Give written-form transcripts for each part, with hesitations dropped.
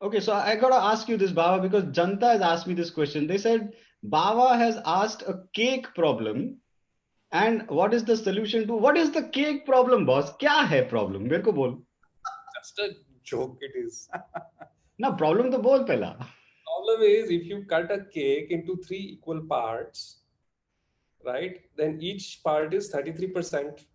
Okay, so I gotta ask you this, Bawa, because Janta has asked me this question. They said Bawa has asked a cake problem, and what is the solution to what is the cake problem, boss? क्या है problem? मेरे को बोल. Just a joke it is. ना problem तो बोल पहला. Problem is if you cut a cake into 3 equal parts, right? Then each part is 33%,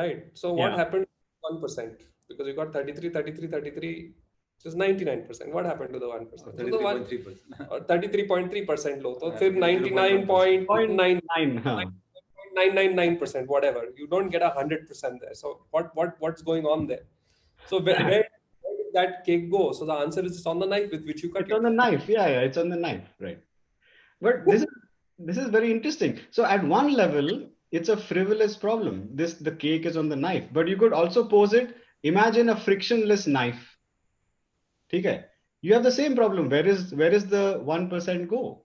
right? So what Yeah. happened to 1%? Because you got 33, 33, 33, which is 99%. What happened to the 1%? So the 33.3%. or 33.3% low. So Yeah, फिर 99.9 0.9, हाँ. 999%, whatever. You don't get 100% there. So what's going on there? So where did that cake go? So the answer is it's on the knife with which you cut It's on it. the knife. Yeah, it's on the knife, right? But this is very interesting. So at one level, it's a frivolous problem. The cake is on the knife, but you could also pose it. Imagine a frictionless knife. Okay, you have the same problem. Where is the 1% go?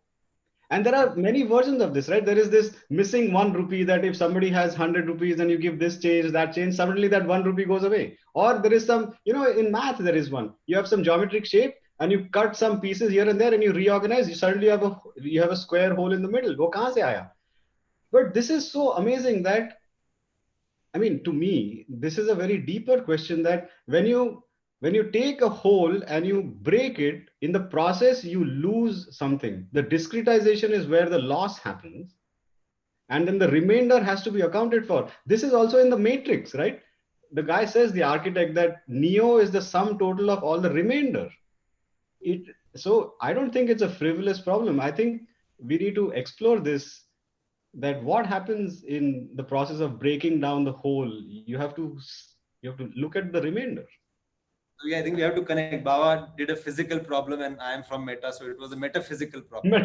And there are many versions of this, right? There is this missing 1 rupee that if somebody has 100 rupees and you give this change, that change, suddenly that 1 rupee goes away. Or there is some, in math, there is one. You have some geometric shape and you cut some pieces here and there and you reorganize. Suddenly you have a square hole in the middle. वो कहाँ से आया? But this is so amazing that, I mean, to me, this is a very deeper question that when you take a whole and you break it, in the process, you lose something. The discretization is where the loss happens. And then the remainder has to be accounted for. This is also in the matrix, right? The guy says, the architect, that Neo is the sum total of all the remainder. So I don't think it's a frivolous problem. I think we need to explore this, that what happens in the process of breaking down the whole. You have to look at the remainder. So yeah, I think we have to connect. Bawa did a physical problem and I am from Meta, so it was a metaphysical problem.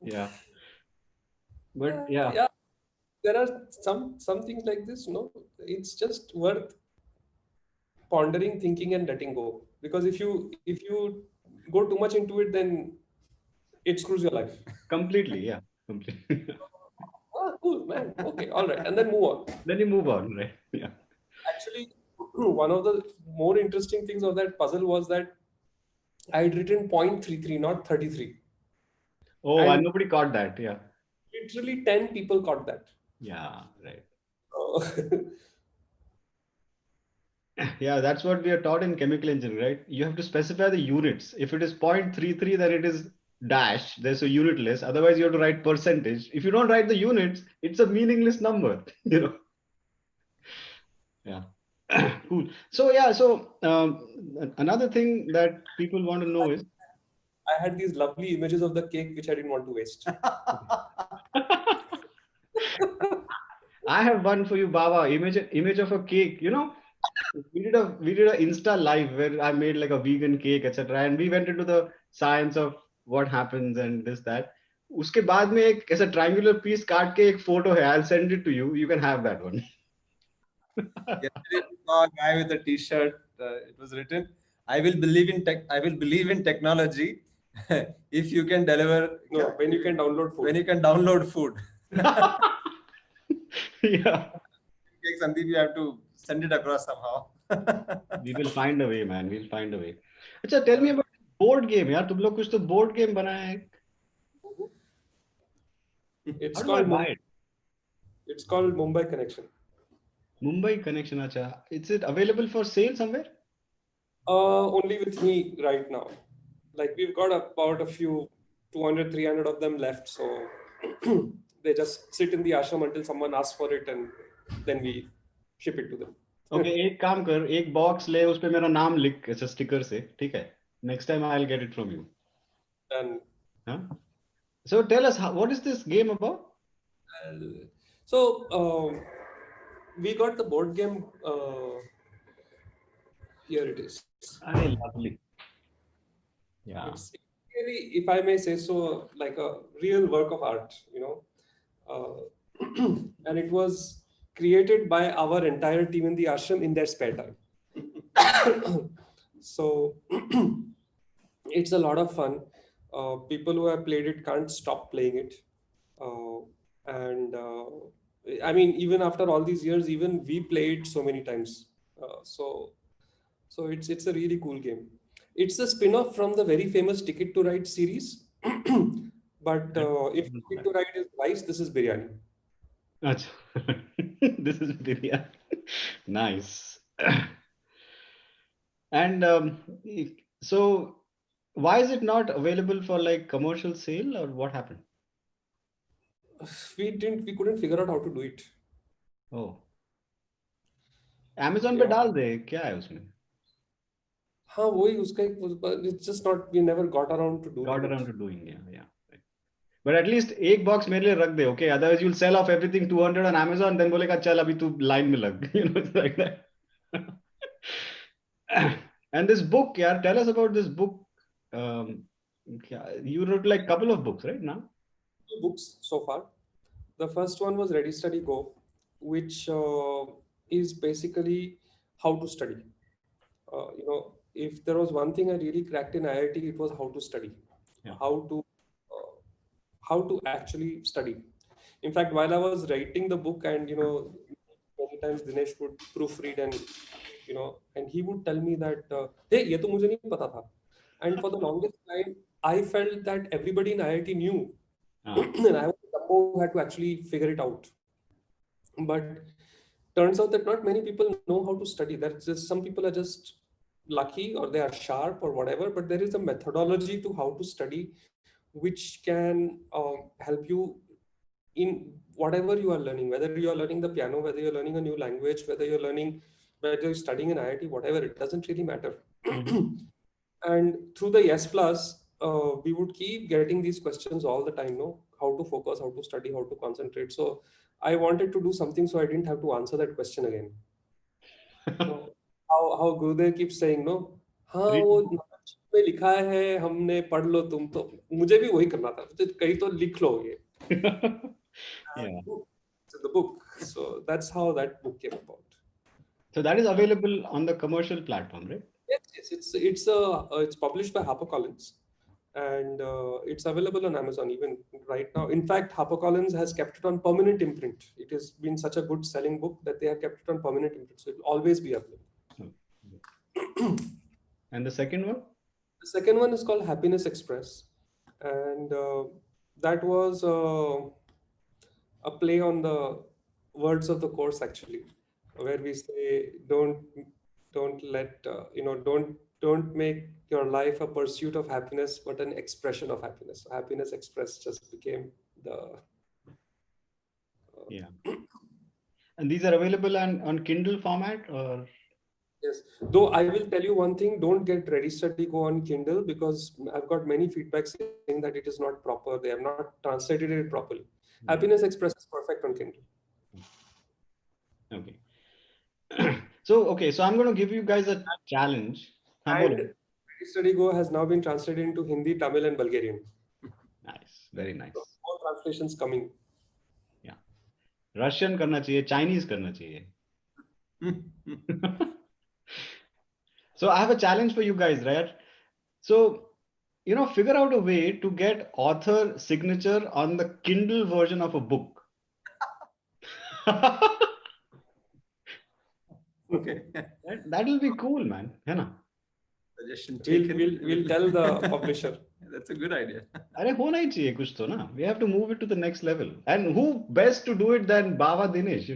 Yeah. But yeah. Yeah, there are some things like this. No, it's just worth pondering, thinking, and letting go. Because if you go too much into it, then it screws your life. Completely, yeah. Completely. Oh, cool, man. Okay, all right, and then move on. Then you move on, right? Yeah. Actually, one of the more interesting things of that puzzle was that I had written 0.33, not 33. Oh, And and nobody caught that. Yeah. literally 10 people caught that. Yeah, right. Oh. Yeah, that's what we are taught in chemical engineering, right? You have to specify the units. If it is 0.33, then it is dash. There's a unitless. Otherwise, you have to write percentage. If you don't write the units, it's a meaningless number. Yeah. Cool. So yeah. So another thing that people want to know is, I had these lovely images of the cake which I didn't want to waste. I have one for you, Baba. Image of a cake. We did a Insta live where I made like a vegan cake, etc. And we went into the science of what happens and this that. उसके बाद में एक ऐसा triangular piece काट के एक photo है. I'll send it to you. You can have that one. Yesterday we saw a guy with a T-shirt. It was written, "I will believe in tech. I will believe in technology if you can deliver. No, when you can download food. When you can download food." Yeah. Okay, Sandeep, you have to send it across somehow. We will find a way, man. We'll find a way. अच्छा, tell me about board game, यार. तुम लोग कुछ तो board game बनाया है. It's How do I called buy it? It's called Mumbai Connection. Mumbai Connection, acha. Is it available for sale somewhere? Only with me right now. Like we've got about a few 200, 300 of them left. So they just sit in the ashram until someone asks for it and then we ship it to them. Okay, एक काम कर, एक box ले, उस पे मेरा नाम लिख ऐसे sticker से, ठीक है? Next time I'll get it from you. Done. Huh? So tell us, what is this game about? So we got the board game. Here it is. Aye, lovely. Yeah. It's really, if I may say so, like a real work of art, and it was created by our entire team in the ashram in their spare time. So it's a lot of fun. People who have played it can't stop playing it. I mean, even after all these years, even we play it so many times. So it's a really cool game. It's a spin-off from the very famous Ticket to Ride series. But if Ticket to Ride is rice, this is biryani. Acha. This is Divya. Nice. And so, why is it not available for like commercial sale, or what happened? We couldn't figure out how to do it. Oh, Amazon पे Yeah. डाल दे, क्या है उसमें? हाँ वही उसका एक it's just not we never got around to doing Got it. around to doing, yeah. Right. But at least एक box मेरे लिए रख दे, okay? Otherwise you'll sell off everything 200 on Amazon, then बोलेगा चल अभी तू line में लग, you know, it's like that. And this book, yeah, tell us about this book. You wrote like couple of books, right now? 2 books so far. The first one was Ready Study Go, which is basically how to study. If there was one thing I really cracked in IIT, it was how to study, Yeah. uh, how to actually study. In fact, while I was writing the book, and many times Dinesh would proofread, and he would tell me that, hey, ये तो मुझे नहीं पता था. And for the longest time, I felt that everybody in IIT knew, and I was the one who had to actually figure it out. But turns out that not many people know how to study. That's just some people are just lucky or they are sharp or whatever, but there is a methodology to how to study which can help you in whatever you are learning, whether you are learning the piano, whether you're learning a new language, whether you're studying in IIT, whatever, it doesn't really matter. And through the Yes Plus, we would keep getting these questions all the time, no? How to focus, how to study, how to concentrate. So I wanted to do something so I didn't have to answer that question again. How Gurudev keeps saying, no, हाँ वो notes में लिखा है हमने पढ़ लो तुम, तो मुझे भी वही करना था, मुझे कहीं तो लिख लो ये. Yeah. To the book. So that's how that book came about. So that is available on the commercial platform, right? Yes, it's published by HarperCollins, and it's available on Amazon even right now. In fact, HarperCollins has kept it on permanent imprint. It has been such a good selling book that they have kept it on permanent imprint, so it will always be available. And the second one? The second one is called Happiness Express, and that was a play on the words of the course, actually, where we say don't let don't make your life a pursuit of happiness but an expression of happiness. Happiness Express just became the Yeah. And these are available on Kindle format, or? yes. Though I will tell you one thing, don't get Ready Study Go on Kindle, because I've got many feedback saying that it is not proper. They have not translated it properly. Happiness Express is perfect on Kindle. Okay. So I'm going to give you guys a challenge. And Ready Study Go has now been translated into Hindi, Tamil, and Bulgarian. Nice, very nice. So more translations coming. Yeah. Russian करना चाहिए, Chinese करना चाहिए. So I have a challenge for you guys, right? So, figure out a way to get author signature on the Kindle version of a book. Okay. That will be cool, man. है ना? Suggestion We'll, taken. we'll tell the publisher. That's a good idea. अरे होना ही चाहिए कुछ तो ना. We have to move it to the next level. And who best to do it than Bawa Dinesh,